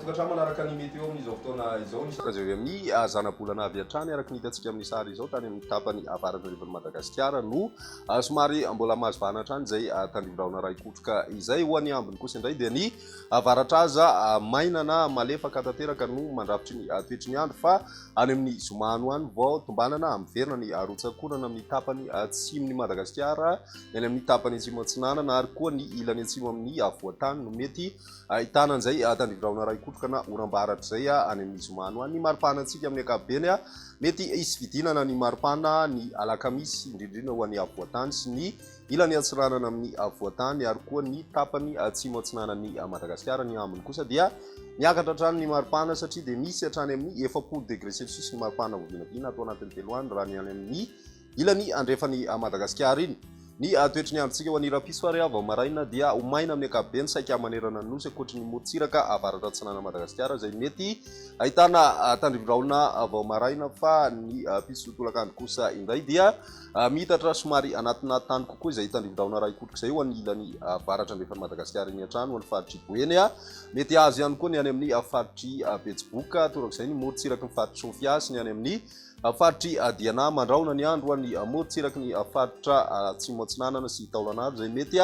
tokantrano manaraka ny mety eo amin'izao fotoana izao ny zay amin'ny zana-bolana avy hatrany araka ny hitantsika amin'ny sary izao tany amin'ny tapany avaratra rivan'i Madagasikara no somary mbola mazivana hatrany izay tandrivondraona ray kotroka izay ho any ambiny kosa indray dia ny avaratra aza maina na malefaka tanteraka no mandrafitry ny toetry ny andro fa any amin'ny zomano any vao tombanana miverina ny arotsakonana amin'ny tapany atsimon'ny Madagasikara eny amin'ny tapany atsimo atsinanana ary koa ny ilany atsimo amin'ny avoatany no mety ahitana an'izay tandrivondraona ray kotroka na oram-baratra izay any amin'ny zomano any. Ny maripana antsika amin'ny ankapobeny mety hisy vidinana ny maripana ny alakamisy indrindrina ho an'ny avoatany sy ny ilany atsiranana amin'ny avoatany ary koa ny tapany atsimo atsinanan'ny Madagasikara. Ny ambiny kosa dia miakatra hatrany ny maripana satria dia misy hatrany amin'ny 40 degré celsius ny maripana vovinavina atao anatin'ny telo andro raha ny any amin'ny ilany andrefany Madagasikara iny. Ny toetry ny androntsika ho an'ny rapiso ary avy maraina dia omaina amin'ny ankapobeny saika manerana ny nosy ankoatry ny morontsiraka avaratra atsinana Madagasikara izay mety ahitana tandrivondraona avy maraina fa ny piso tolakandro kosa indray dia mitatra somary anatina tany kokoa izay tandrivondraona ray kotroka izay ho an'ny ilany avaratra andrefan'ny Madagasikara iny hatrany ho an'ny faritry Boeny mety azo ihany koa ny any amin'ny faritry Betsiboka torak'izay ny morontsiraky ny faritry Sofia sy ny any amin'ny faritry Diana mandraona ny andro any morontsiraky ny faritra atsimo atsinanana sy taolanaro izay mety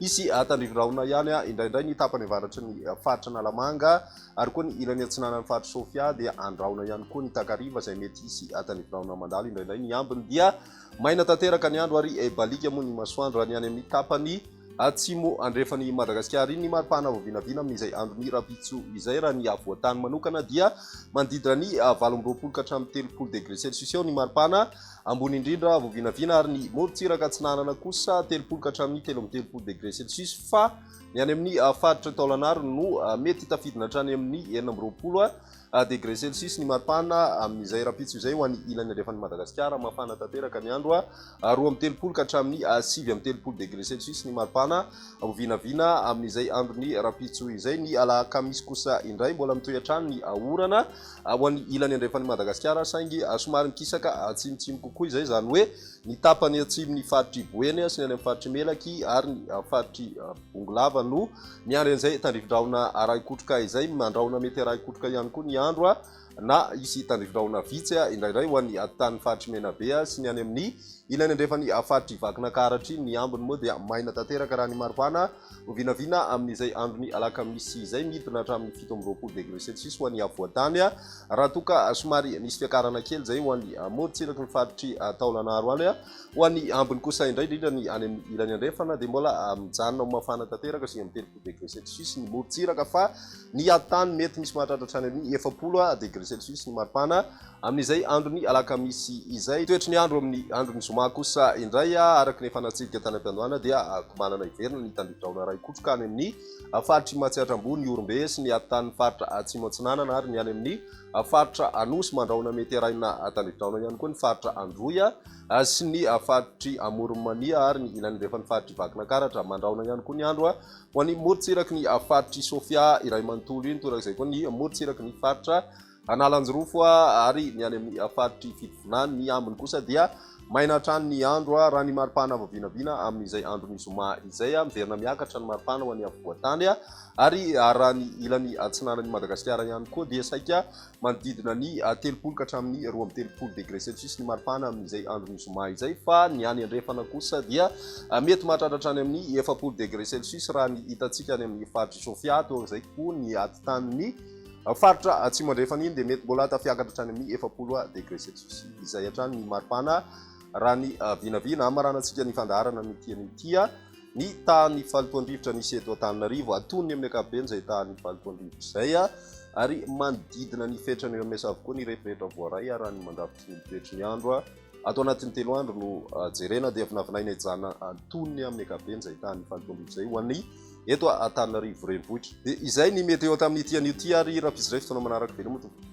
hisy tandrivondraona ihany indraindray ny tapany avaratra ny faritra Nalamanga ary koa ny ilany atsinanan'ny faritra Sofia dia andraona ihany koa ny Takariva izay mety hisy tandrivondraona mandalo indraindray. Ny ambiny dia maina tanteraka ny andro ary balika moa ny masoandro raha ny any amin'ny tapany atsimo andrefan'ny Madagasikara iny. Ny maripana vovinavina amin'izay andron'ny rapitso izay raha ny avoatany manokana dia manodidina ny 18 ka hatramin'ny 30 degré celsius eo ny maripana ambony indrindra vovinavina ary ny morontsiraka atsinanana kosa 30 ka hatramin'ny 13 degré celsius fa ny any amin'ny faritra taolanaro no mety tafidina hatrany amin'ny 19 degré celsius ny maripana amin'izay rapitso izay ho an'ny ilany andrefan'ny Madagasikara. Mafana tanteraka ny andro 2 ka hatramin'ny 7 degré celsius ny maripana vovinavina amin'izay andron'ny rapitso izay. Ny alakamisy kosa indray mbola mitoy hatrany ny orana ho an'ny ilany andrefan'ny Madagasikara saingy somary mikisaka atsimitsimo kokoa izay zany hoe ny tapany atsimon'ny faritry Boeny sy ny any amin'ny faritry Melaky ary ny faritry Bongolava no miandry an'izay tandrivondraona ray kotroka izay mandraona mety ray kotroka ihany koa ny andro na hisy tandrivondraona vitsy indraindray ho an'ny tany faritry Menabe sy ny any amin'ny ilany andrefan'ny faritry Vakinankaratra. Ny ambiny moa dia maina tanteraka raha ny maripana vovinavina amin'izay andron'ny alakamisy izay midina hatramin'ny 17 degré celsius ho an'ny avoatany raha toka somary nisy fiakarana kely izay ho an'ny morontsiraky ny faritry taolanaro any ho an'ny ambiny kosa indray indrindra ny any amin'ny ilany andrefana dia mbola mijanona ho mafana tanteraka sy amin'ny 30 degré celsius ny morontsiraka fa ny atany mety misy mahatratra hatrany amin'ny 40 degré celsius ny maripana amin'izay andron'ny alakamisy izay. Toetry ny andro amin'ny andron'ny zoma kosa indray araka ny fanatsidika tany am-piandohana dia komanana iverina ny tandrivondraona ray kotroka any amin'ny faritry Matsiatra ambony ny Orombe sy ny atan'ny faritra atsimo atsinanana ary ny any amin'ny faritra Anosy mandraona mety arahina tandrivondraona ihany koa ny faritra Androya sy ny faritry Moronmania ary ny ilany andrefan'ny faritry Vakinankaratra mandraona ihany koa ny andro ho an'ny morontsiraky ny faritry Sofia iray manontolo iny torak'izay koa ny morontsiraky ny faritra Analanjorofo ary ny any amin'ny faritry Fitovonany. Ny ambiny kosa dia maina hatrany ny andro raha ny maripana vovinavina amin'izay andron'ny zoma izay miverina miakatra ny maripana ho an'ny avoatany ary raha ny ilany atsinanan'ny Madagasikara ihany koa dia saika manodidina ny 30 ka hatramin'ny 12 degré celsius ny maripana amin'izay andron'ny zoma izay fa ny any andrefana kosa dia mety mahatratra hatrany amin'ny 40 degré celsius raha ny hitantsika any amin'ny faritry Sofia torak'izay koa ny atitan'ny faritra atsimo andrefana iny dia mety mbola tafiakatra hatrany amin'ny 40 degré celsius izay hatrany ny maripana raha ny vinavina amaranantsika ny fandaharana nytia ny tany falitoandrivotra nisy eto Antananarivo atonony amin'ny ankapobeny izay tany falitoandrivotra izay ary manodidina ny fetrany eo mesa avokoa ny rehetrarehetra voaray raha ny mandrafitry ny toetry ny andro atao anatin'ny 3 andro no jerena dia vinavinaina ijana antonony amin'ny ankapobeny izay tany falitoandrivotra izay ho an'ny eto Antananarivo renivohitra. Dia izay ny meteo tamin'ny tian'io ty ary rapizy ray fotoana manaraka veloma tompoko.